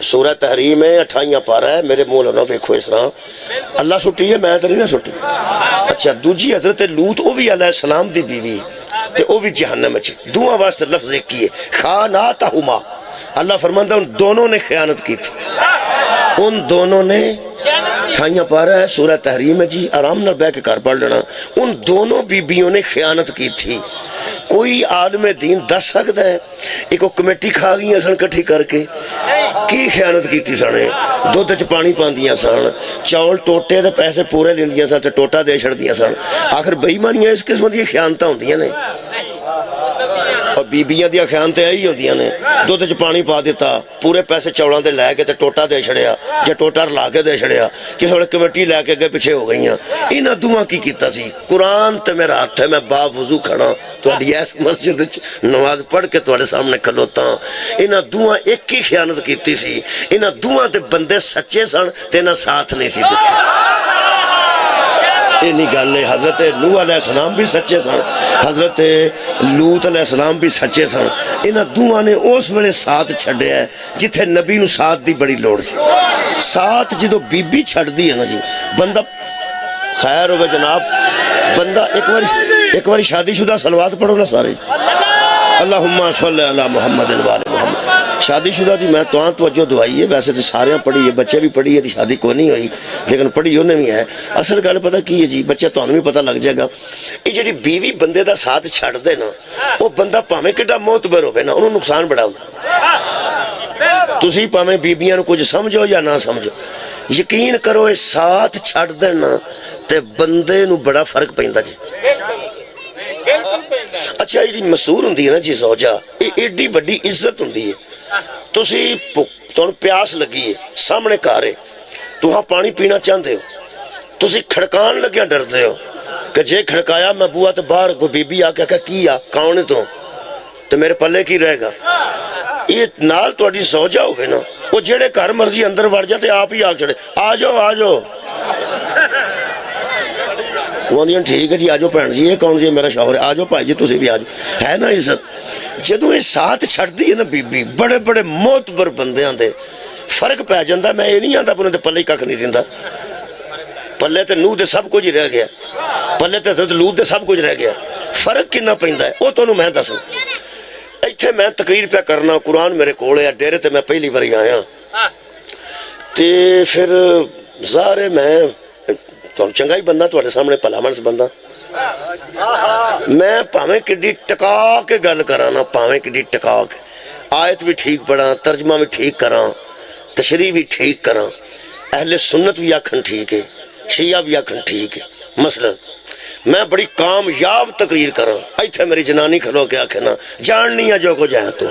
सूरह तहरीम है 28 पारा है। मेरे मूल ना वेखो इस तरह अल्लाह सुट्टी है, मैं तो नहीं ना सुट्टी। अच्छा दूजी हजरत लूत वो भी अलैहि सलाम दी बीवी ते वो भी जहन्नम च। दुआ वास्ते लफ्ज़ एक ही है खानातहुमा। अल्लाह फरमांदा उन दोनों ने खयानत की थी, उन दोनों ने 28 पारा है सूरह तहरीम है जी, आराम नाल बैठ के घर पढ़ लेना। उन दोनों बीबियों ने खयानत की थी। कोई आलम दीन दस सकता है एक कमेटी खा गई सन कट्ठी करके की खयानत की सने? दुध च पानी पांदियां सन, चौल टोटे के पैसे पूरे लेंदियां सन ते टोटा दे छड़दियां सन। आखिर बेईमानियां इस किस्म दी खयानत होंदियां ने। और बीबियां दी खयानतें यही होंदियां ने, दुध च पानी पा दिता, पूरे पैसे चौलों के लैके ते टोटा दे छड़िया या टोटा रला के दे छड़िया। किसी वे कमेटी लैके अगे पिछे हो गई। इन्हां दुआ की कीता सी? कुरान ते मेरा हथ है, मैं बावजू खड़ा तुहाडी इस मस्जिद च नमाज पढ़ के तुहाडे सामने खलोता। इन्हां दुआ एक ही खयानत कीती सी। इन्हां दुआ ते बंदे सच्चे सन ते इन्हां साथ नहीं सी दिता। इन्नी गल है। हज़रत नूह अलैहिस्सलाम भी सच्चे सन, हज़रत लूत अलैहिस्सलाम भी सच्चे सन। इन्हां दुआ ने उस वेले साथ छड्डिया जिथे नबी नूं साथ दी बड़ी लोड़ सी। साथ जो बीबी छड्डदी है ना जी, बंदा खैर होवे जनाब, बंदा एक बार शादीशुदा सलवात पढ़ो ना सारे, अल्लाहुम्मा सल्ली अला मुहम्मद व आले मुहम्मद। शादीशुदा की मैं तो तवज्जो दवाई है, वैसे तो सारे पढ़ी है, बच्चे भी पढ़ी है, तो शादी कोई नहीं हुई लेकिन पढ़ी उन्हें भी है। असल गल पता की है जी, बच्चे तुहानू भी पता लग जाएगा। ये जी बीवी बंदे का साथ छड्ड दे ना, वो बंदा भावें किड्डा मोहतबर होवे ना, उन्होंने नुकसान बड़ा होंदा। तुसीं भावें बीबियां नूं कुछ समझो या ना समझो, यकीन करो ये साथ छड्ड देण ना ते बंदे नूं बड़ा फर्क पैंदा जी। अच्छा जी मसूर होंदी है ना जी सौजा, ये एडी वड्डी इज्जत होंदी है। तुहानू प्यास लगी है, सामने घर है, तुहां पानी पीना चाहते हो, तुसी खड़कान लग्या डरते हो कि जे खड़काया मैं बुआ तो बाहर कोई बीबी आके आख्या की आ कौन तो मेरे पल्ले की रहेगा। ये नाल तुहाडी सौजा होवे ना, वो जेड़े घर मर्जी अंदर वड़ जा ते आप ही आ चढ़े, आ जाओ आ जाओ। वो आंदियां ठीक है जी, आ जाओ भैन जी, ये कौन जी मेरा शौहर है, आ जाओ भाई जी तुसीं भी आ जाओ। है ना इज्जत। जदों ये साथ छड्डदी है ना बीबी, बड़े बड़े मोहतबर बंदियां दे फर्क पै जांदा। मैं ये नहीं आंदा अपने ते पल्ले कख नहीं रहिंदा, पल्ले ते नूह दे सब कुछ रह गया, पल्ले ते हज़रत लूत दे सब कुछ रह गया। फर्क किन्ना पैंदा है वो तुहानू मैं दस। इत्थे मैं तकरीर पे करना, कुरान मेरे कोल है, डेरे ते मैं पहली बारी आया ते फिर ज़ाहिर मैं तुहानू चंगा ही बंदा, तुहाडे सामने भला मानस बंदा। मैं भावें किड्डी टका के गल करा ना, भावें किड्डी टका के आयत भी ठीक पढ़ा, तर्जमा भी ठीक करा, तशरीह भी ठीक करा, अहले सुन्नत भी आखन ठीक है, शिया भी आखन ठीक है। मसलन मैं बड़ी कामयाब तकरीर करा, इत्थे मेरी जनानी खलो के आखे ना जाननी है जो कुछ है तू,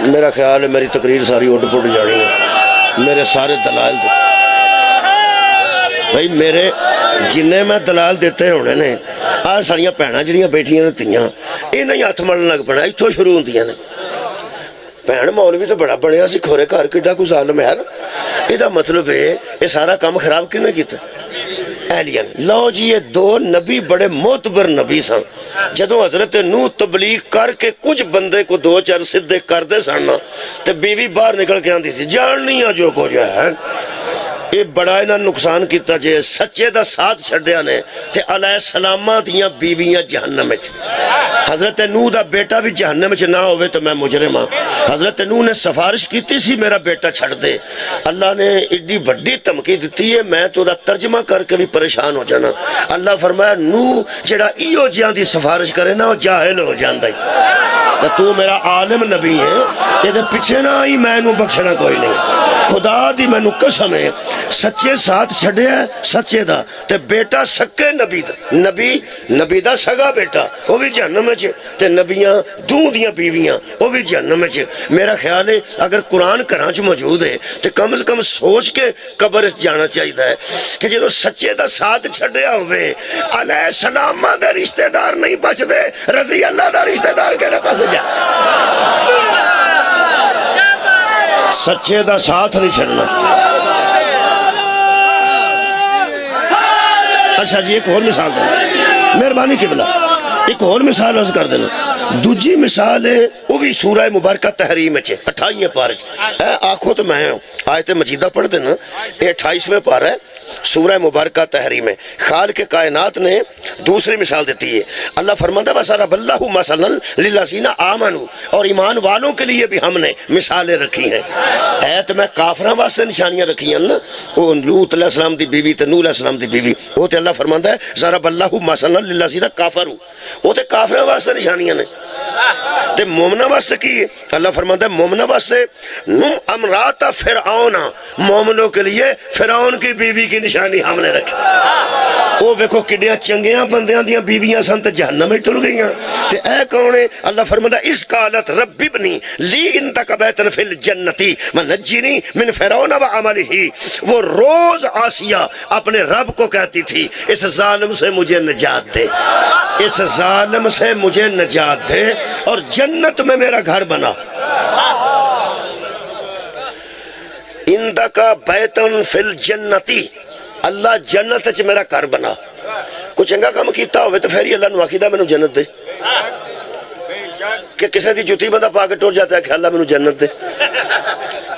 मेरा ख्याल है मेरी तकरीर सारी उड पुड जानी है। मेरे सारे दलाल भाई मेरे जिन्ने मैं दलाल देते होने ने, आ सारिया भैन जड़ियाँ बैठिया ने तियां, इन्हें ही हथ मलन लग पैना, इत्थों शुरू होंदियां ने। भैन मौलवी तो बड़ा बनया सी, खोरे घर किड्डा कुछ जालम है ना। इसदा मतलब है ये सारा काम खराब किने कीता? एलिया ने। लो जी ये दो नबी बड़े मोतबर नबी सन। जदों हजरत नूह तबलीग करके कुछ बंदे को दो चार सीधे करते सन ते बीवी बाहर निकल के आती सी जाननी है जो कुछ है। ये बड़ा इन्हां नुकसान किया जे सच्चे का साथ छड्डिया ने ते अलैहिस्सलामां दियां बीवियां जहन्नम विच। हजरत नूह दा बेटा भी जहन्नम विच ना होवे तो मैं मुजरिम हां। हजरत नूह ने सिफारिश की सी मेरा बेटा छड्ड दे, अल्लाह ने एडी वड्डी धमकी दी है, मैं तो दा तर्जमा करके भी परेशान हो जाना। अल्लाह फरमाया नूह जेड़ा इहो जिहां दी सिफारिश करे ना वो जाहिल हो जांदा है, तो तू मेरा आलिम नबी है, ये पिछे ना ही मैनू बख्शना कोई नहीं। खुदा दी मैनू कसम है, सच्चे साथ छड्डिया सच्चे दा ते बेटा सक्के नबी दा, नबी दा सगा बेटा वो भी जहन्नम विच ते नबियां दूं दियां बीवियां वो भी जहन्नम विच। मेरा ख्याल है अगर कुरान घरां च मौजूद है तो कम से कम सोच के कब्र जाना चाहिए है कि जो सच्चे दा साथ छड्डिया होवे, अलैहिस्सलामां दे रिश्तेदार नहीं बचदे, रज़ी अल्लाह दा रिश्तेदार केड़े पासे जा। सच्चे दा साथ नहीं छड्डना। अच्छा जी एक और मिसाल देना, मेहरबानी किबला एक और मिसाल अर्ज कर देना। दूजी मिसाल है वो भी सूरह मुबारक तहरीम 28 पारे आखो तो मैं आयत मजीदा पढ़ते ना, ये 28वें पारा है सूरह मुबारक तहरीम है। खाल के कायनात ने दूसरी मिसाल देती है। अल्लाह फरमाता बसारा बल्लाहु मसलन लिल्लज़ीना आमनू, और ईमान वालों के लिए भी हमने मिसालें रखी हैं। ऐत मैं काफरां वास्ते निशानियां रखी हैं ना, वो लूत अलैहिस्सलाम दी बीवी ते नूह अलैहिस्सलाम दी बीवी, वो ते अल्लाह फरमाता है ज़रा बल्लाहु मसलन लिल्लज़ीना काफरू, वो ते काफरां वास्ते निशानियां ने। ते मोमना वास्ते की है? अल्लाह फरमाता है मोमना वास्ते नुम अमराता फिरऔन, मोमनों के लिए फिरौन की बीवी की निशानी हमने रखी। वो वेखो किड्डियां चंगियां बंदियां दियां बीवियां सन ते जहन्नम में टुर गईयां, ते ऐ कौन है? अल्लाह फरमाता इस कालत रब्बी बनी ली इंतक बैतन फिल जन्नती मनज्जिनी मिन फिरौन व अमलिही। वो रोज आसिया अपने रब को कहती थी इस जालिम से मुझे निजात दे, इस जालिम से मुझे निजात दे और जन्नत में मेरा घर बना। इंदका बैतन फिल जन्नती, अल्लाह जन्नत च मेरा घर बना। कुछ चंगा काम किया हो तो फिर ही अल्लाह नूं आखीदा मैनू जन्नत दे, कि किसी की जुती बंदा पा के टुर जाता है ख्याल मैनू जन्नत दे,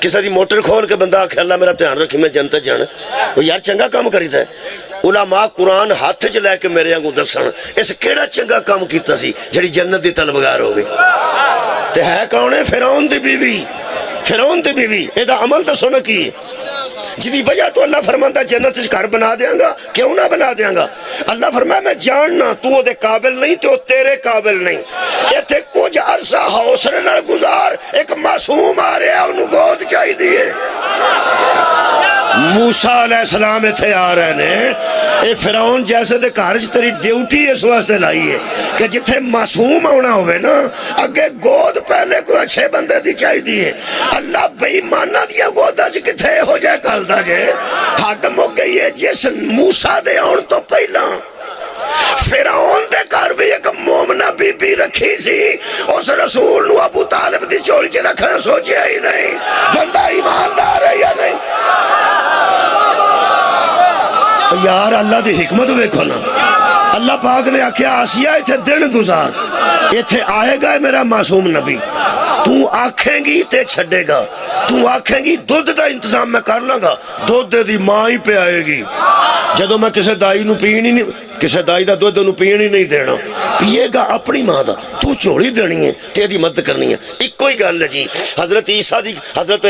किसी की मोटर खोल के बंदा ख्याल मेरा ध्यान रखी मैं जन्नत जाना। वो यार चंगा काम करीदा है। उलामा कुरान हाथ च लैके मेरे वांगू दसन इस केड़ा चंगा काम कीता सी जिहड़ी जन्नत दी तलबगार हो गई। ते है कौन है? फिरौन दी बीवी, फिरौन दी बीवी। एदा अमल दसो ना की जिदी वजह तो अल्लाह फरमाता जन्नत घर बना देंगा, क्यों ना बना देंगा? अल्लाह फरमाया मैं जानना तू ओदे काबिल नहीं तो तेरे काबिल नहीं। इत्थे कुछ अरसा हौसले नाल गुजार, एक मासूम आ रहा उन्होंने गोद चाहिए। मूसा अलैहिस्सलाम इत्थे आ रहे ने, ये फिरौन जैसे दे घर च तेरी ड्यूटी इस वास्ते लाई है कि जिथे मासूम आना होवे ना अगे गोद पहले कोई अच्छे बंदे दी चाहिए। अल्लाह बेईमाना दियां गोदां च किथे हो जाए कलदा जे। हद मुक गई है जिस मूसा दे आउण तो पहला फिरौन दे घर भी एक मोमना बीबी रखी सी, उस रसूल नूं अबू तालिब दी झोली च रखना सोचिया ही नहीं। बंदा ईमानदार है या नहीं? यार अल्लाह दी हिकमत वेखो ना। अल्लाह पाक ने आख्या आसिया इत्थे दिन गुजार, इत्थे आएगा मेरा मासूम नबी, तू आखेंगी ते छड़ेगा, तू आखेंगी दुध का इंतजाम मैं कर लांगा, दुध दी मां ही पियाएगी। जदों मैं किसी दाई नूं पीण ही नहीं, किसी दाई का दुध नूं पीण ही नहीं देना, पिएगा अपनी मां का, तू झोली देनी है तेरी मदद करनी है। इको ही गल है जी। हजरत ईसा दी, हजरत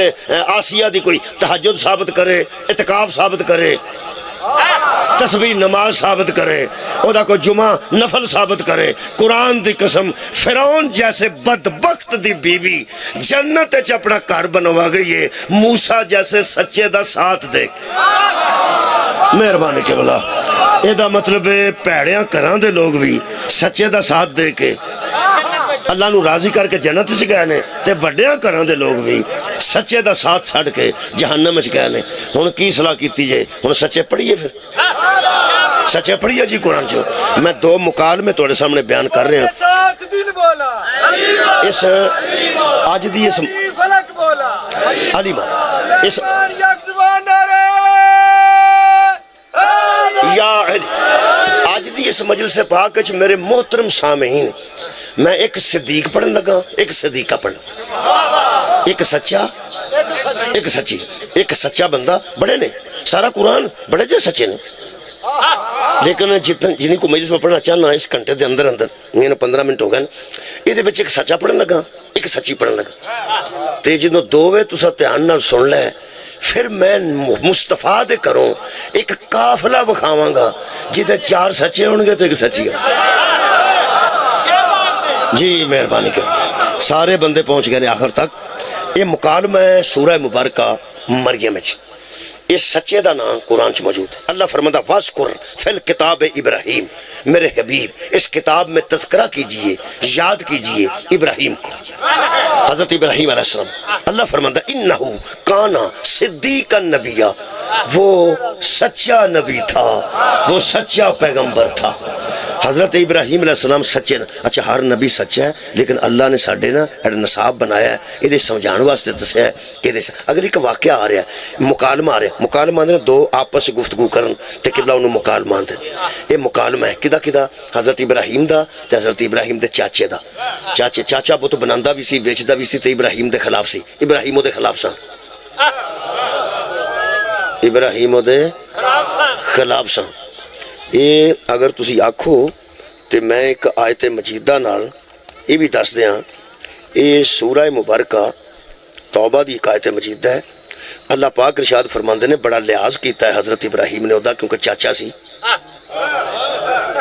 आसिया दी कोई तहज्जुद साबित करे, इतकाफ साबित करे, तस्बीह नमाज साबित करे, ओदा कोई जुमा नफल साबित करे, कुरान दी कसम फिरौन जैसे बदबख्त दी बीवी जन्नत च अपना घर बनवा गई है मूसा जैसे सच्चे दा साथ दे। मेहरबानी के बोला एदा मतलब भैड़ियां घरां दे लोग भी सच्चे दा साथ दे के अल्लाह नूं राजी करके जन्नत च गए ने, ते वड्डियां घरां दे लोग भी सच्चे दा साथ छड़ के जहन्नम च गए ने। हुण की सलाह कीती जे? हुण सच्चे पढ़िए, फिर सच्चे पढ़िए जी कुरान चो। मैं दो मुकालमे तुहाडे सामने बयान कर रहा इस अज दी इस अलीमा इस या अज दी इस मजलिस पाक च मेरे मोहतरम सामीन, मैं एक सिद्दीक पढ़न लगा, एक सदीका पढ़न, एक सच्चा एक सच्ची, एक सच्चा बंदा बड़े ने, सारा कुरान बड़े जो सच्चे ने, लेकिन जिन्हें को मजलिस में पढ़ना चाहना इस घंटे के अंदर अंदर मैंने 15 मिनट हो गए, ये एक सच्चा पढ़न लगा एक सच्ची पढ़न लगा। तो जो दो वे तुसा ध्यान नाल सुन लै, फिर मैं मुस्तफा दे करों एक काफिला विखावांगा जिदे 4 सच्चे होंगे तो एक सच्ची जी। मेहरबानी करो, सारे बंदे पहुंच गए आखिर तक। ये मुकालमा है सूरह मुबारक मरियम च, इस सच्चे का नाम कुरान च मौजूद है। अल्लाह फरमाता वज़कुर फिल किताब इब्राहिम, मेरे हबीब इस किताब में तज़किरा कीजिए, याद कीजिए इब्राहिम को, हजरत इब्राहिम अलैहिस्सलाम। अल्लाह फरमाता इन्नहु काना सिद्दीकन नबिया, वो सच्चा नबी था, वो सच्चा पैगंबर था। हज़रत इब्राहीम अलैहिस्सलाम सच्चे ने। अच्छा हर नबी सच्चा है, लेकिन अल्लाह ने साढ़े ना एक नसाब बनाया है, ये समझाने वास्ते दसिया है कि अगर एक वाक़या आ रहा है, मुकालमा आ रहा है, मुकालमा आंदे दो आपस गुफ्तगू करन ते किबला उन्होंने मुकालमा आंदे। ये मुकालमा है किदा किदा, हज़रत इब्राहीम दा ते हज़रत इब्राहीम दे चाचे दा। चाचा बुत बनांदा भी सी, वेचदा भी सी ते इब्राहीम दे खिलाफ सी, इब्राहीम ओदे खिलाफ सन, इब्राहीम ओदे खिलाफ सन। ये अगर तुसी आखो तो मैं एक आयत मजीदा नाल ये भी दस दियाँ, ये सूरह मुबारका तौबा दी एक आयत मजीदा है। अल्लाह पाक इरशाद फरमांदे ने बड़ा लिहाज किया है हज़रत इब्राहीम ने उदा, क्योंकि चाचा सी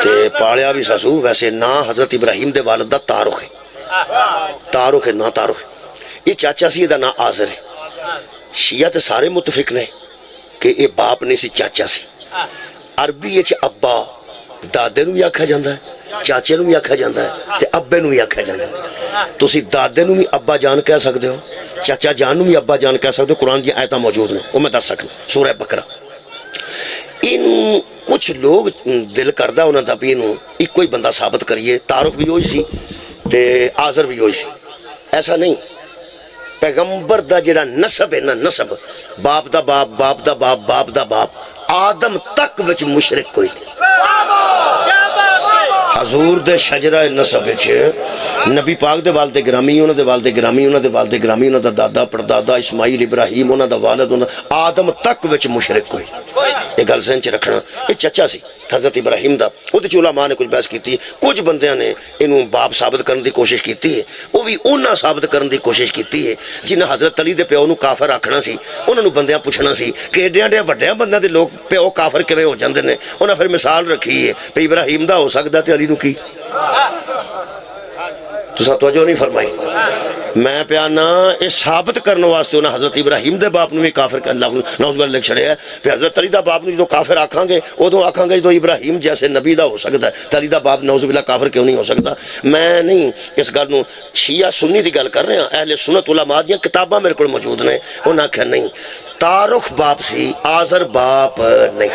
ते पालिया भी ससू। वैसे ना हज़रत इब्राहीम दे वालिद दा तारुख है, तारुख है ना तारुख है। ये चाचा सी, इहदा ना आज़र है। शिया ते सारे मुतफिक ने कि ये बाप नहीं सी, चाचा सी। अरबी अब्बा दादे नूं भी आख्या जाता है, चाचे नूं भी आख्या जाता है ते अब्बे नूं भी आख्या जाता है। तुसी दादे नूं भी अब्बा जान कह सकते हो, चाचा जान नूं भी अब्बा जान कह सकते हो। कुरान दी आयतां मौजूद ने, वो मैं दस सकना। सूरह बकरा इनू कुछ लोग दिल करदा उन्हां दा भी इनू इक्को ही बंदा साबित करिए, तारुफ भी होई सी ते आज़र भी होई सी। ऐसा नहीं, पैगंबर दा जिहड़ा नसब है ना, नसब बाप दा बाप, बाप दा बाप, बाप दा बाप, आदम तक विच मुशरिक कोई नहीं। हजूर दे शजरा नसब विच नबी पाक दे वालिद गिरामी, उन्हां दे वालिद गिरामी, उन्हां दे वालिद गिरामी, उन्हां दा दादा परदादा इस्माइल इब्राहीम, उन्हां दा वालिद आदम तक विच मुशरिक कोई। ये गल ज़हन च रखना। ये चचा सी हज़रत इब्राहीम दा, उहदे च उलमा ने कुछ बहस की, कुछ बंदियां ने इनू बाप साबित करने की कोशिश की है, वो भी उन्हां साबित करने की कोशिश की है जिन्हें हज़रत अली दे प्यो नूं काफिर आखना सी। उन्होंने बंदियां पुछना सी कि एडियां एडियां वड्डियां बंदियां दे लोग प्यो काफिर किवें हो जांदे ने। उन्हें फिर मिसाल रखी है भी इब्राहीम दा हो सकदा ते अली नूं की। तुसां तवज्जो नहीं फरमाई। मैं प्या ना ये साबित करने वास्ते उन्हें हज़रत इब्राहीम दे बाप नूं भी काफिर नौज़बिल्लाह लिख छड़िया है। फिर हज़रत अली दा बाप नूं जो काफिर आखांगे उदों आखांगे जो इब्राहीम जैसे नबी दा हो सकता है, ते अली दा बाप नौज़बिल्लाह काफिर क्यों नहीं हो सकता। मैं नहीं इस गल नूं शिया सुन्नी दी गल कर रहा, अहले सुन्नत उलमा दियां किताबां मेरे कोल मौजूद ने। उन्हें आख्या नहीं, तारुख बाप सी, आज़र बाप नहीं।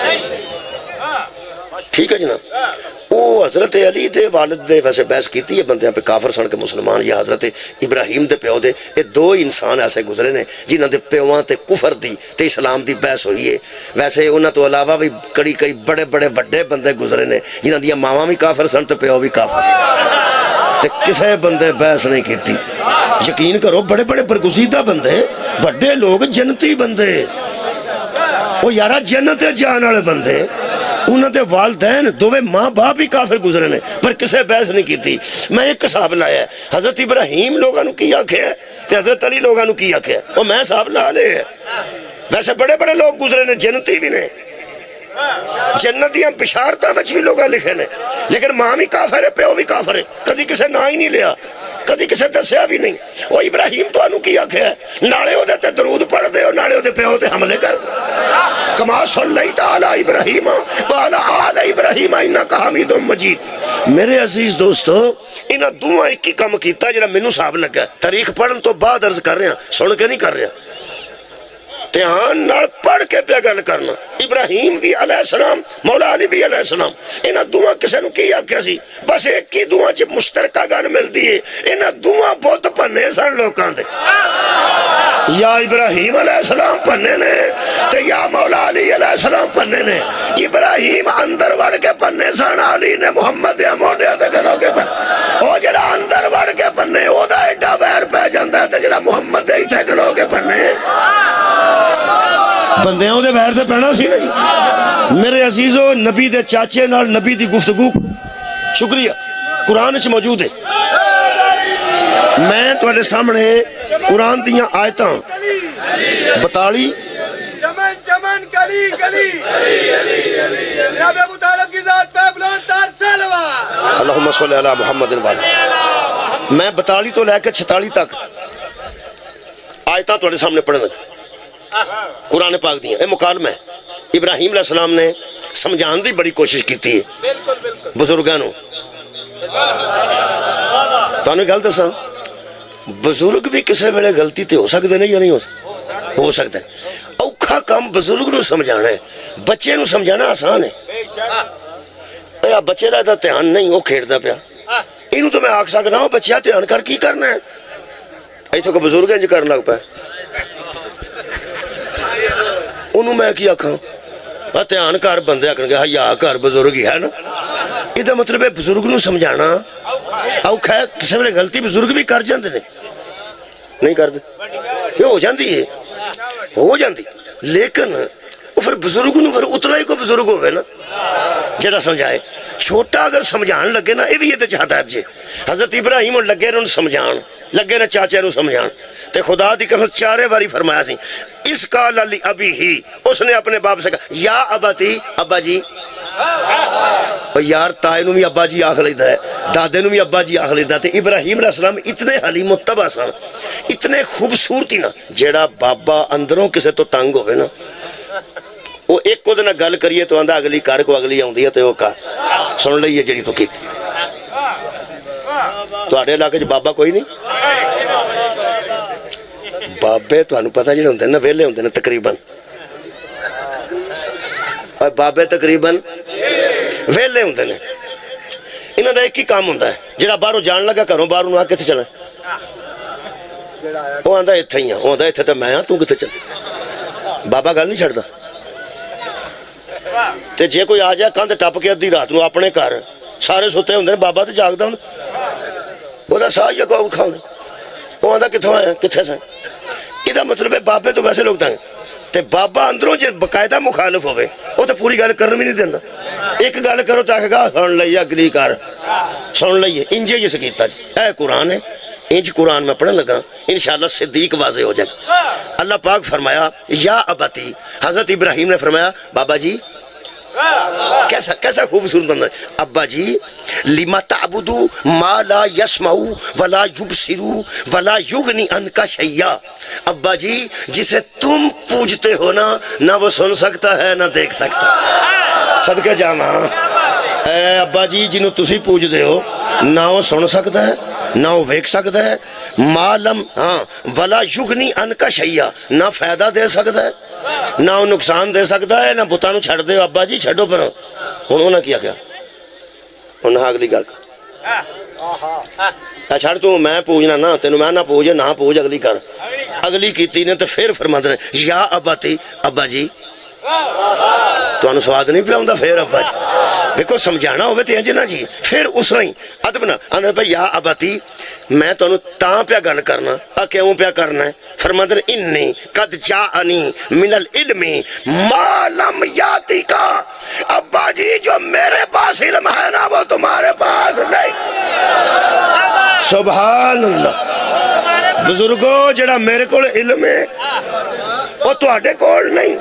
ठीक है जनाब। वो हज़रत अली दे वालिद दे वैसे बहस की है बंदियां पे काफिर सन के मुसलमान, या हज़रत इब्राहीम दे प्यो दे। ये दो ही इंसान ऐसे गुजरे ने जिन्हों के प्योवां ते कुफर दी ते इस्लाम दी बहस हुई है। वैसे उन्होंने तो अलावा भी कई बड़े बड़े वड्डे बंदे गुजरे ने जिन्हों दी मावां भी काफिर सन ते प्यो भी काफिर, ते किसी बंदे बहस नहीं की। यकीन करो बड़े बड़े बरगुजीदा बंदे, वड्डे लोग, जन्नती बंदे, वो यारा जन्नत जान वाले बंदे, उन्होंने वालदैन दोवें माँ बाप ही काफिर गुजरे ने, पर किसी बहस नहीं की। मैं एक हिसाब लाया, हज़रत इब्राहीम लोगों की आख्या ते हज़रत अली लोगों की आख्या, और मैं हिसाब ला ले। वैसे बड़े बड़े लोग गुजरे ने, जन्नती भी ने, जन्नत दियां बिशारतां विच भी लोग लिखे ने, लेकिन मां भी काफिर है, प्यो भी काफिर है। कभी किसी ना ही नहीं लिया, कभी किसी दसिया भी नहीं। वो इब्राहीम तुहानू की आख्या, नाले उहदे ते दरूद पढ़दे हो, नाले उहदे प्यो ते हमले करदे। कमा सल्लैता अला इब्राहीम व अला आल इब्राहीम इन्नका हमीदुम मजीद। मेरे अजीज दोस्तों, इन्हां दोवां एक ही काम कीता जिहड़ा मैनू साहब लगा। तारीख पढ़न तो बाद अर्ज कर रहा, सुन के नहीं कर रहा, ध्यान नाल पढ़ के पे गल करना। इब्राहीम भी अलैहिस्सलाम, मौला अली भी अलैहिस्सलाम, इन्हां दोवां किसे नूं की आख्या सी? बस एक ही दोवां च मुश्तरका गल मिलदी है, इन्हां दोवां बुत भन्ने सन लोकां दे। या इब्राहीम अलैहिस्सलाम भन्ने ने ते या मौला अली अलैहिस्सलाम भन्ने ने। इब्राहीम अंदर वड़ के भन्ने सन, अली ने मुहम्मद दे मोढियां ते खड़ो के भन्ने। ओ जिहड़ा अंदर वड़ के भन्ने ओदा एडा वैर पै जांदा ते जिहड़ा मुहम्मद दे इत्थे खड़ो के भन्ने बंदियां उहदे वैर ते पैना सी नहीं। मेरे अजीजो, नबी दे चाचे नाल नबी दी गुफ्तगू शुक्रिया कुरान च मौजूद है। मैं तुहाडे सामने कुरान दियां आयतां 42 चमन गली गली जनाब अबू तालिब की जात पे बुलंद तर सलवात अल्लाहुम्मा सल्ली अला मुहम्मद व अला। मैं 42 तो लेकर 46 तक आयतां तुहाडे सामने पढ़न लगा कुरान पाक दियां। ये मुकालमा है। इब्राहीम अलैहिस्सलाम ने समझाने की बड़ी कोशिश की है बुजुर्गों नूं। तुहानूं गल दसां, बुजुर्ग भी किसी वेले गलती तो हो सकते हैं या नहीं हो सकता है। औखा काम बुजुर्ग नूं समझाना है, बच्चे नूं समझाना आसान है। ਆ ਬੱਚੇ ਦਾ ਤਾਂ ਧਿਆਨ ਨਹੀਂ, ਉਹ ਖੇਡਦਾ ਪਿਆ। ਇਹਨੂੰ ਤਾਂ ਮੈਂ ਆਖ ਸਕਦਾ ਬੱਚਿਆ ਧਿਆਨ ਕਰ, ਕੀ ਕਰਨਾ ਹੈ। ਇੱਥੋਂ ਕੋ ਬਜ਼ੁਰਗ ਇੰਜ ਕਰਨ ਲੱਗ ਪਿਆ, ਉਹਨੂੰ ਮੈਂ ਕੀ ਆਖਾਂ। ਆ ਧਿਆਨ ਕਰ, ਬੰਦੇ ਆਖਣਗੇ ਹਯਾ ਕਰ, ਬਜ਼ੁਰਗ ਹੀ ਹੈ ਨਾ। ਇਹਦਾ ਮਤਲਬ ਹੈ ਬਜ਼ੁਰਗ ਨੂੰ ਸਮਝਾਉਣਾ ਔਖਾ ਹੈ। ਕਿਸੇ ਵੇਲੇ ਗਲਤੀ ਬਜ਼ੁਰਗ ਵੀ ਕਰ ਜਾਂਦੇ ਨੇ, ਨਹੀਂ ਕਰਦੇ, ਇਹ ਹੋ ਜਾਂਦੀ ਹੈ, ਹੋ ਜਾਂਦੀ। ਲੇਕਿਨ ਉਹ ਫਿਰ ਬਜ਼ੁਰਗ ਨੂੰ ਫਿਰ ਉਤਨਾ ਹੀ ਕੋਈ ਬਜ਼ੁਰਗ ਹੋਵੇ ਨਾ ਜਿਹੜਾ ਸਮਝਾਏ। ਛੋਟਾ ਅਗਰ ਸਮਝਾਉਣ ਲੱਗੇ ਨਾ, ਇਹ ਵੀ ਇਹਦੇ ਚ ਹਦਾਇਤ ਜੇ। ਹਜ਼ਰਤ ਇਬਰਾਹੀਮ ਹੁਣ ਲੱਗੇ ਨੇ ਉਹਨੂੰ ਸਮਝਾਉਣ, ਲੱਗੇ ਨੇ ਚਾਚੇ ਨੂੰ ਸਮਝਾਉਣ, ਤੇ खुदा दी कसम 4 बारी फरमाया सी इस काल अली अभी ही, उसने अपने बाप से कहा या अबाती, अब्बा जी। यार ताए नूं भी अब्बा जी आख लैंदा है, दादे नूं भी अब्बा जी आख लैंदा। ते इब्राहिम अलैहिस्सलाम इतने हलीम मुत्तबा सन, इतने खूबसूरती ना, जेड़ा बाबा अंदरों किसे तो तंग होवे ना, वो एक ਉਹਦੇ ਨਾਲ ਗੱਲ ਕਰੀਏ तो आंदा अगली कर को अगली आउंदी है ते वो कर सुन लईए जेड़ी तू कीती। ਤੁਹਾਡੇ ਇਲਾਕੇ 'ਚ ਬਾਬਾ ਕੋਈ ਨਹੀਂ? ਬਾਬੇ ਤੁਹਾਨੂੰ ਪਤਾ ਜਿਹੜੇ ਹੁੰਦੇ ਨੇ ਵਿਹਲੇ ਹੁੰਦੇ ਨੇ ਤਕਰੀਬਨ, ਬਾਬੇ ਤਕਰੀਬਨ ਵਿਹਲੇ ਹੁੰਦੇ ਨੇ। ਇਹਨਾਂ ਦਾ ਇੱਕ ਹੀ ਕੰਮ ਹੁੰਦਾ ਹੈ, ਜਿਹੜਾ ਬਾਹਰੋਂ ਜਾਣ ਲੱਗਾ ਘਰੋਂ ਬਾਹਰ ਨੂੰ ਆ ਕਿੱਥੇ ਚੱਲਣਾ, ਉਹ ਆਂਦਾ ਇੱਥੇ ਹੀ ਆ, ਉਹ ਆਂਦਾ ਇੱਥੇ ਤਾਂ ਮੈਂ ਆ, ਤੂੰ ਕਿੱਥੇ ਚੱਲ। ਬਾਬਾ ਗੱਲ ਨਹੀਂ ਛੱਡਦਾ। ਤੇ ਜੇ ਕੋਈ ਆ ਜਾਏ ਕੰਧ ਟੱਪ ਕੇ ਅੱਧੀ ਰਾਤ ਨੂੰ ਆਪਣੇ ਘਰ, ਸਾਰੇ ਸੁੱਤੇ ਹੁੰਦੇ ਨੇ, ਬਾਬਾ ਤੇ ਜਾਗਦਾ ਹੁੰਦਾ, ਉਹਦਾ ਸਾਹ ਹੀ ਅੱਗੋਂ ਖਾਉਂਦਾ, ਉਹ ਆਂਦਾ ਕਿੱਥੋਂ ਆਇਆ, ਕਿੱਥੇ ਸਾਂ। ਇਹਦਾ ਮਤਲਬ ਹੈ ਬਾਬੇ ਤੋਂ ਵੈਸੇ ਲੋਕ ਤੰਗ, ਤੇ ਬਾਬਾ ਅੰਦਰੋਂ ਜੇ ਬਕਾਇਦਾ ਮੁਖਾਲਿਫ ਹੋਵੇ ਉਹ ਤਾਂ ਪੂਰੀ ਗੱਲ ਕਰਨ ਵੀ ਨਹੀਂ ਦਿੰਦਾ। ਇੱਕ ਗੱਲ ਕਰੋ ਤਾਂ ਆਖੇਗਾ ਸੁਣ ਲਈਏ ਅਗਲੀ ਕਰ, ਸੁਣ ਲਈਏ। ਇੰਜੇ ਜਿਸ ਕੀਤਾ ਜੀ, ਇਹ कुरान है। इंज कुरान में पढ़ने लगा, इंशाअल्लाह सिद्दीक वाज़े हो जाएगा। अल्लाह पाक फरमाया या अबती, हज़रत इब्राहिम ने फरमाया बाबा जी, कैसा कैसा खूबसूरत बंदा है। अब्बा जी लिमा ताबुदू मा ला यस्माऊ वला युबसिरू वला युगनी अनका शैया। अब्बा जी जिसे तुम पूजते हो ना, ना वो सुन सकता है ना देख सकता। सदके जावा ऐ अब्बा जी जिन्हों तुसी पूजते हो, ना वो सुन सकता है ना वो वेख सकता है। मालम हाँ वला युगनी अनका शैया, ना फायदा दे सकता है ना वो नुकसान दे सकता है, ना बुतां नूं छड्ड दे अब्बा जी छड्डो पर। हुण उन्हां की आख्या, उन्हां अगली गल छड़ तू, मैं पूजना ना तेन, मैं ना पूज ना पूज अगली कर। अगली कीती ने तो फिर फरमांदे ने या अबाती, अब्बा जी तुहानूं स्वाद नहीं पिया हुंदा। फिर अब्बा जी देखो समझाना होवे ते इंज ना जी, फिर उस तरह ही अदब ना आंदा भाई या अबाती, मैं तुहानूं तां पिया गल करना, आ क्यों पिया करना है। फरमांदे ने इन्नी कद जाअनी मिनल इल्मी मा लम याती का। अब्बा जी जो मेरे पास इल्म है ना वो तुम्हारे पास नहीं। सुभान अल्लाह। बुजुर्गो जेड़ा मेरे कोल इल्म है वो तुहाडे कोल नहीं।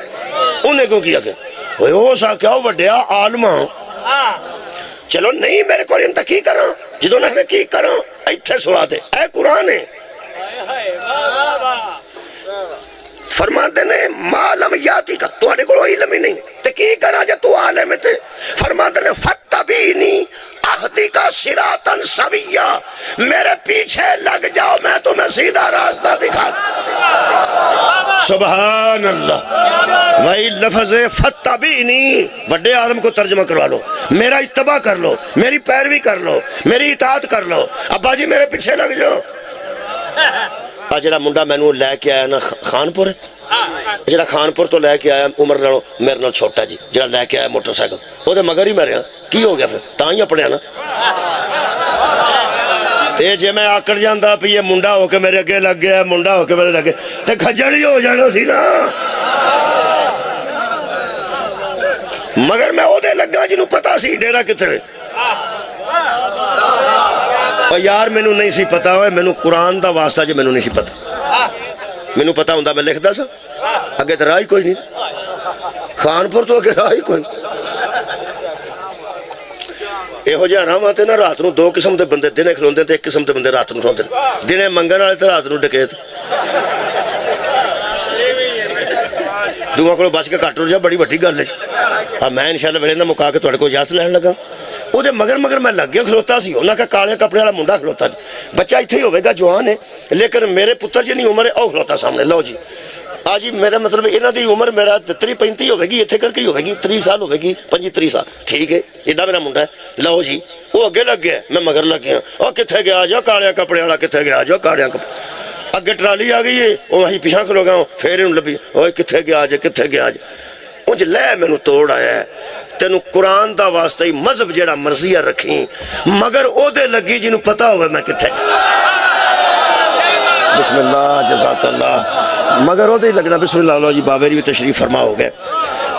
उन्हें क्यों किया कि हो सका वड्डिया आलमा, चलो नहीं मेरे को इनता की करा, जो ने की करा इत्थे सुवा दे, ऐ कुरान है। फरमाते ने मालम याती का, तुहाडे कोल इल्म ही नहीं ते की करा जे तू आलिम ते। फरमाते ने फत्तबीनी अहदी का सिरातन सविया, मेरे पीछे लग जाओ मैं तुम्हें सीधा रास्ता दिखा। सुभान अल्लाह। वही लफ्ज़ फत्तबीनी बड़े आदम को तर्जमा करवा लो, मेरा इत्तबा कर लो, मेरी पैरवी कर लो, मेरी इताअत कर लो। अब्बा जी मेरे पीछे लग जाओ। आ जिहड़ा मुंडा मैनू लैके आया ना खानपुर, जिहड़ा खानपुर तो लैके आया उम्र नालों मेरे नाल छोटा जी, जिहड़ा लैके आया मोटरसाइकिल, ਉਹਦੇ मगर ही मैं रहा। की हो गया फिर, तां ही अपने ना। ते जे मैं आकड़ जांदा भी ये मुंडा होके मेरे अगे लग गया, मुंडा होके मेरे लगे, ते खज्जल ही हो जाना सी ना। मगर मैं ओदे लगा जिन्हों पता सी डेरा किथे। और यार मैनू नहीं सी पता, होए मैनू कुरान दा वास्ता जे मैनू नहीं सी पता। मैनू पता हुंदा मैं लिखदा सा, अगे तो राह ही कोई नहीं, खानपुर तो अगे राह ही कोई। ਇਹੋ ਜਿਹਾ ਰਾਵਾਂ ਤੇ ਨਾ ਰਾਤ ਨੂੰ ਦੋ ਕਿਸਮ ਦੇ ਬੰਦੇ ਦਿਨੇ ਖਲੋਂਦੇ ਤੇ ਇੱਕ ਕਿਸਮ ਦੇ ਬੰਦੇ ਰਾਤ ਨੂੰ ਖਲੋਂਦੇ ਨੇ। ਦਿਨੇ ਮੰਗਣ ਵਾਲੇ ਤੇ ਰਾਤ ਨੂੰ ਡਕੈਤ। ਦੂਆਂ ਕੋਲੋਂ ਬਚ ਕੇ ਘੱਟ ਹੋ ਜਾ, ਬੜੀ ਵੱਡੀ ਗੱਲ ਹੈ। ਆ ਮੈਂ ਇਨਸ਼ਾਅੱਲਾ ਵੇਲੇ ਨਾ ਮੁਕਾ ਕੇ ਤੁਹਾਡੇ ਕੋਲ ਇਜਾਜ਼ਤ ਲੈਣ ਲੱਗਾ। ਉਹਦੇ ਮਗਰ ਮੈਂ ਲੱਗ ਗਿਆ, ਖਲੋਤਾ ਸੀ ਉਹਨਾਂ ਦਾ ਕਾਲੇ ਕੱਪੜੇ ਵਾਲਾ ਮੁੰਡਾ ਖਲੋਤਾ। ਬੱਚਾ ਇੱਥੇ ਹੀ ਹੋਵੇਗਾ, ਜਵਾਨ ਹੈ, ਲੇਕਿਨ ਮੇਰੇ ਪੁੱਤਰ ਜਿੰਨੀ ਉਮਰ ਹੈ ਉਹ ਖਲੋਤਾ ਸਾਹਮਣੇ। ਲਓ ਜੀ आज ही मेरा मतलब इन्हों की उम्र मेरा 30-35 होगी, इतने करके ही होगी, 30 साल होगी, 25-30 साल, ठीक है। एडा मेरा मुंडा है। लो जी वो अगे लग गया, मैं मगर लग गया। और कितने गया जो कालिया कपड़े वाला, कितने गया जो कालिया कपड़े। अगे ट्राली आ गई है, वो अं पिछा खलो गया, फिर इन लभी ओ कितने गया जे, कितने गया जे। उंज लै मैनू तोड़ आया है, तेनू कुरान का वास्ता ही मजहब जेड़ा मर्जी आ रखी, मगर ओदे लगी जिन्हों पता होवे मैं कितने। बिस्मिल्लाह जज़ाकल्लाह। मगर ओदे लगना, बिस्मिल्लाह। लो जी बाबे भी तशरीफ फरमा हो गए।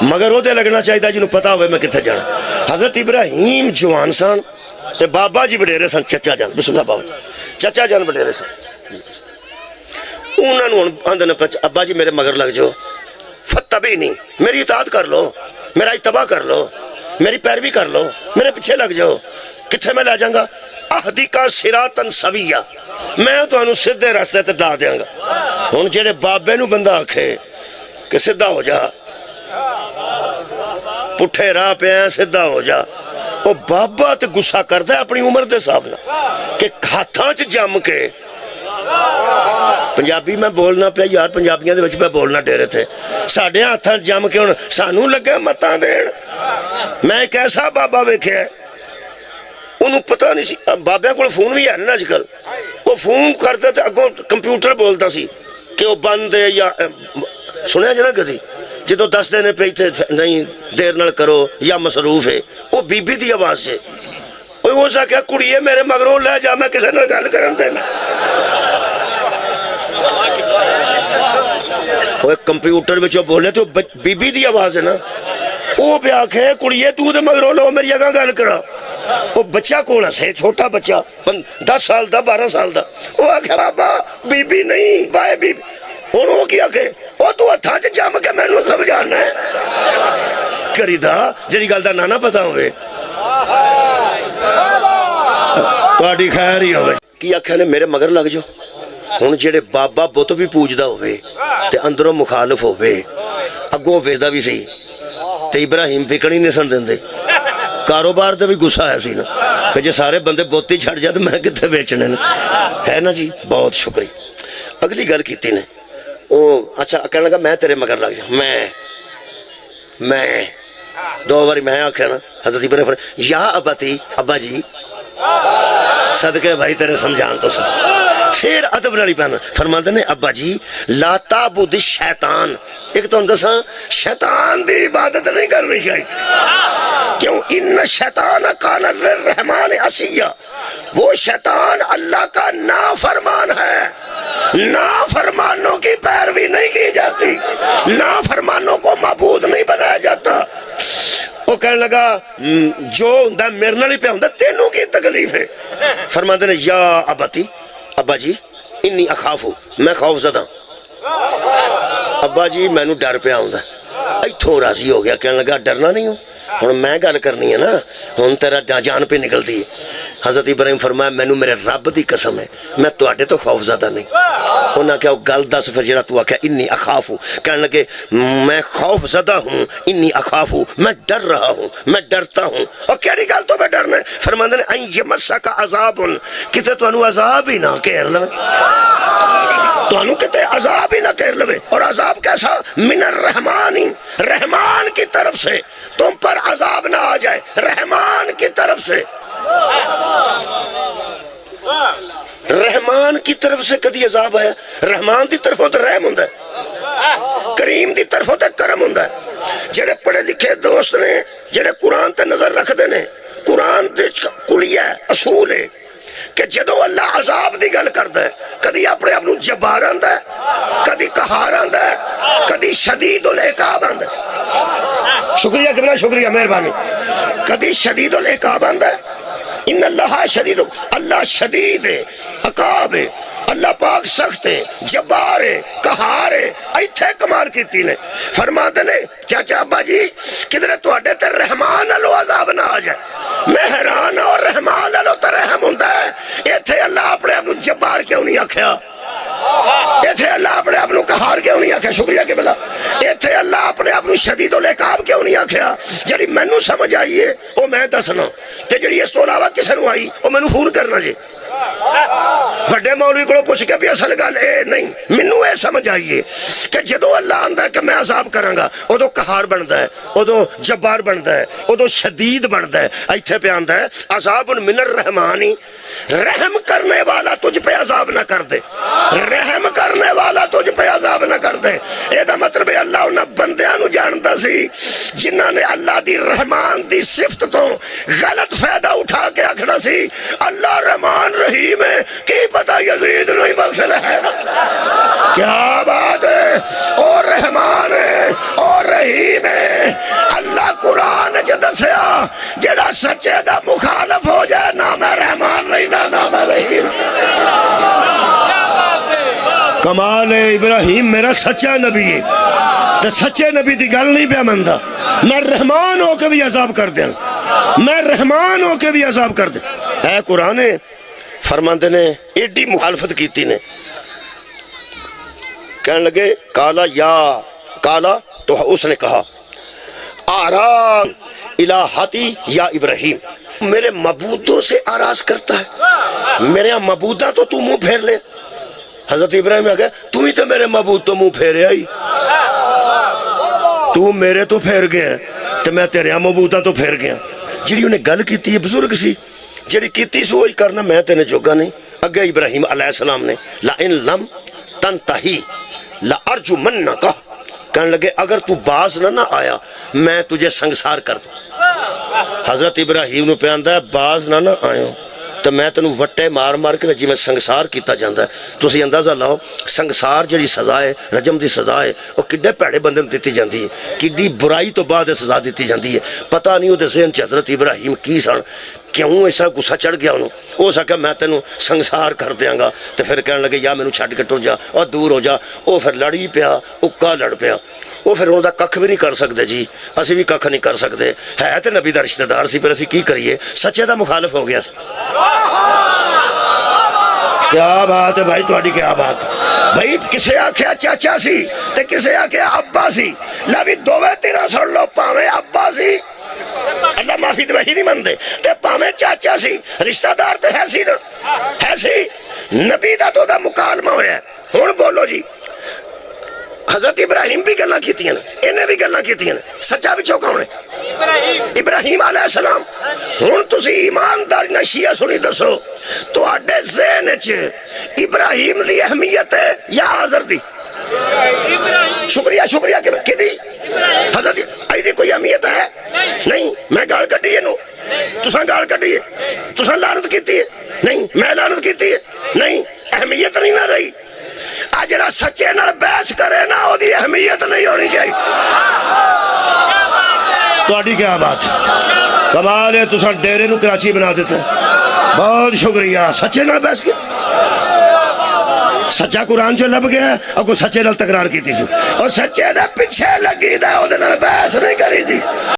मगर ओदे लगना चाहिए जिन्हों पता होवे मैं कितने जाना। हजरत इब्राहिम जवान सन ते बाबा जी वडेरे सन, चचा जान, बिस्मिल्लाह बाबा, चचा जान वडेरे सन। उन्होंने हुण आंदे ने अब्बा जी मेरे मगर लग जाओ, फतबी नहीं, मेरी इताअत कर लो, मेरा इत्तबा कर लो, मेरी पैरवी कर लो, मेरे पीछे लग जाओ। कित्थे मैं लै जाऊंगा? अहदी का सिरातन सविया, मैं तुहानू सीधे रास्ते ते ला देंगा। हुण जेड़े बाबे नू बंदा आखे कि सीधा हो जा, पुठे राह पे सीधा हो जा, वो बाबा तो गुस्सा करता है अपनी उम्र के हिसाब नाल कि हाथां च जम के। पंजाबी मैं बोलना पिया यार, पंजाबियों के मैं बोलना डेरे थे, साढ़े हाथों जम के हुण सानू लगे मतां देण। मैं एक ऐसा बाबा वेख्या, उन्होंने पता नहीं सी, बाबे को फोन भी है ना अजकल, वो फोन करते तो अगों कंप्यूटर बोलता सी कि वो बंद है या सुनिया जना कदी जो दसते ने पे इतने नहीं देर नाल करो या मसरूफ है, वो बीबी की आवाज से हो सके कुड़िए मेरे मगरों लै जा, मैं किसी नाल गल करन देना। वो कंप्यूटर में बोले तो बीबी की आवाज है ना, वो पे आखे कुड़िए तू तो मगरों लो मेरी अगर गल करा। वो बच्चा कोल हसे, छोटा बच्चा 10 साल का 12 साल का, वो आखे बाबा बीबी नहीं बाय बीबी। हुण वो की आखे, वो तू हत्थां च जम के मैनू समझाना है करीदा जिहड़ी गल दा ना पता होवे। तुहाडी खैर ही होवे। की आख्या ने मेरे मगर लग जाओ। हुण जेड़े बाबा बुत भी पूजदा होवे ते अंदरों मुखालफ होवे, अगों वेचदा भी सी ते इब्राहिम विकण ही नहीं सन दिंदे। कारोबार का भी गुस्सा आया सी ना कि जे सारे बंदे बुत ही छड़ जाए तो मैं कितने बेचने ने, है ना जी। बहुत शुक्रिया। अगली गल की ने वो अच्छा कहने लगा मैं तेरे मगर लग जा। मैं 2 बारी मैं आख्या ना, हज़रत इब्राहिम या अबती, अब्बा जी सदके भाई तेरे समझान तो सद। फिर अदब नाल पैना फरमाते ने अब्बा जी ला ताबुद शैतान, एक तो दसा शैतान की इबादत नहीं करनी चाहिए, क्यों? इन शैतान कान रहमान असिया, वो शैतान अल्लाह का नाफरमान है। नाफरमानों की पैरवी नहीं की जाती, नाफरमानों को मबूद नहीं बनाया जाता। वो कहने लगा जो हुंदा मेरे नाल ही पिया हुंदा, तेनू की तकलीफ है? फरमाते ने या अबती, अब्बा जी इन्नी अखाफू, मैं खौफजदा। अब्बा जी मैनू डर पिया हुंदा। इत्थों राजी हो गया, कहने लगा डरना नहीं हो, हुण मैं गल करनी है ना, हुण तेरा जान पे निकलती है। हज़रत इब्राहिम फरमाया मैनू मेरे रब की कसम है मैं तुहाडे तो खौफजदा नहीं। उन्हें क्या गल दस फिर जो तू आख्या इन्नी अखाफू, कहने लगे मैं खौफजदा हूँ, इन्नी अखाफू मैं डर रहा हूँ, मैं डरता हूँ। और केड़ी गल तो मैं डरना? फरमांदे ने अन यमस्सका अज़ाबुन, किते तुहानू अज़ाब ही ना घेर लवे, तुहानू किते अज़ाब ही ना घेर लवे। और अज़ाब कैसा? मिनर रहमानी, रहमान की तरफ से तुम पर अज़ाब ना आ जाए, रहमान की तरफ से। रहमान की तरफ से कदी अजाब आया? रहमान की तरफों तो रहम हुंदा है, करीम की तरफों तो करम हुंदा है। जेड़े पढ़े लिखे दोस्त ने जेड़े कुरान ते नजर रखते ने, कुरान दे कुलिया असूल है कि जदों अल्लाह अजाब की गल करता है, कदी अपने आप नूं जब्बार आंदा है, कदी कहार आंदा है, कदी शदीदुल इकाब आंदा है। शुक्रिया किबला, शुक्रिया मेहरबानी। कदी शदीदुल इकाब आंदा है, इन अल्लाह शदीद, अल्लाह शदीद है, अकाब है, अल्लाह पाक सख्त है, जब्बार है, कहार है। इत्थे कमाल कीती ने। फरमाते ने चाचा अब्बा जी किधरे तुहाडे ते रहमान नालों अजाब ना आ जाए। मैं हैरान और रहमान नालों ते रहम हुंदा है, इत्थे अल्लाह अपने आप नूं जब्बार क्यों नहीं आख्या? इत्थे अल्लाह अपने आप नूं कहार क्यों नहीं आख्या? शुक्रिया के बिला। इत्थे अल्लाह अपने आप नूं शदीदुल इकाब क्यों नहीं आख्या? जिहड़ी मैनू समझ आई है वो मैं दसना, ते जिहड़ी इस तो इलावा किसे नूं आई वो मैनू फोन करना जी। ਵੱਡੇ ਮੌਲਵੀ ਕੋਲੋਂ ਪੁੱਛ ਕੇ ਵੀ ਅਸਲ ਗੱਲ ਇਹ ਨਹੀਂ, ਮੈਨੂੰ ਇਹ ਸਮਝ ਆਈਏ ਕਿ ਜਦੋਂ ਅੱਲਾ ਆਂਦਾ ਕਿ ਮੈਂ ਅਜ਼ਾਬ ਕਰਾਂਗਾ ਉਦੋਂ ਕਹਾਰ ਬਣਦਾ ਹੈ, ਉਦੋਂ ਜੱਬਾਰ ਬਣਦਾ ਹੈ, ਉਦੋਂ ਸ਼ਦੀਦ ਬਣਦਾ ਹੈ। ਇੱਥੇ पे आंदा है अज़ाबुन मिनर रहमानी, रहम करने वाला तुझ पे अजाब ना कर दे, रहम करने वाला तुझ पे अजाब ना कर दे। ਇਹਦਾ मतलब है अल्लाह उन्हां बंदियां नूं जानदा सी जिन्हां ने अल्लाह दी रहमान दी सिफत तो गलत फायदा उठा के आखना सी अल्लाह रहमान रहीम है, की पता यजीद नूं ही बख्शना है। क्या बात है, और रहमान है और रहीम है। अल्लाह कुरान च दसया जेड़ा सच्चे दा मुखालफ हो जाए ना मैं रहमान नहीं ना मैं रहीम। कमाल है, इब्राहिम मेरा सच्चा नबी है, तो सच्चे नबी की गल नहीं पे मनता। मैं रहमान होके भी अजाब कर दिया, मैं रहमान होके भी अजाब कर दे। है कुरान फरमाते ने एडी मुखालफत की ने, कहने लगे काला या काला, तो उसने कहा आराम इलाहाती या इब्राहिम, मेरे मबूदों से आराज करता है, मेरे मबूदा तो तू मुंह फेर ले। हजरत इब्राहिम आ गया तू ही तो मेरे मबूद तो मुंह फेरे आई, तू मेरे तो फेर गया तो मैं तेरे मबूदा तो फेर गया। जी उन्हें गल की बजुर्ग सी जी की सोच करना मैं तेने जोगा नहीं। अगे इब्राहिम अलैहिस्सलाम ने ला इन लम तन तही ला अर्जु मन न कह, कहने लगे अगर तू बाज ना आया मैं तुझे संसार कर दूं। हजरत इब्राहिम नूं पे आंदा है बाज ना आयो तो मैं तेन वट्टे मार मार के जिवें संसार किया जाता है। तुसीं अंदाजा लाओ संसार जी सज़ा है, रजम की सज़ा है, वह किड्डे भैड़े बंदे नूं दित्ती जाती है, किड्डी बुराई तो बाद सज़ा दी जाती है। पता नहीं उहदे ज़हन च हज़रत इब्राहिम की सन, क्यों इस तरह गुस्सा चढ़ गया उन्होंने। हो सके मैं तेन संसार कर देंगा, तो फिर कह लगे या मैनू छड्ड के टुर जा और दूर हो जा। वो फिर लड़ी पिया, उक्का लड़ पिया, वो फिर उन्होंने कख भी नहीं कर सकते जी, असी भी कख नहीं कर सकते। है तो नबी का रिश्तेदार सी, फिर असी की करिए, सच्चे का मुखालफ हो गया। क्या बात है भाई तुहाडी, क्या बात भाई। किसे आख्या चाचा सी ते किसे आख्या अब्बा सी, ला भी दोवें तेरा सुन लो, भावें अब्बा सी अल्लाह माफी तो वही नहीं मनते, ते भावें चाचा सी, रिश्तेदार तो है सी, है सी। नबी का तो मुकालमा होया। हुण बोलो जी, हजरत इब्राहिम भी गल्लां कीतियां ने, इन्हें भी गल्लां कीतियां ने, सच्चा विचों कौन है? इब्राहिम अलैहिस्सलाम। हुण तुसीं ईमानदारी नाल शिया सुनी दसो तुहाडे ज़हन च इब्राहिम दी अहमियत है या हाज़र दी? शुक्रिया शुक्रिया किदी हजरत दी कोई अहमियत है नहीं। मैं गाल कड्डी इनू, तुसां गाल कड्डी है, तुसां लानत कीती है नहीं, मैं लानत कीती है नहीं, अहमियत नहीं ना रही। आ जिहड़ा सच्चे नाल बहस करे ना ओदी अहमियत नहीं होनी चाहिए। तुहाडी क्या बात, कमाल है, तुसां डेरे नू कराची बना दिता, बहुत शुक्रिया। सच्चे नाल बहस की, सच्चा कुरान जो लभ गया और कोई सच्चे नाल तकरार की और सच्चे दे पिछे लगी दा ओदे नाल बहस नहीं करी दी।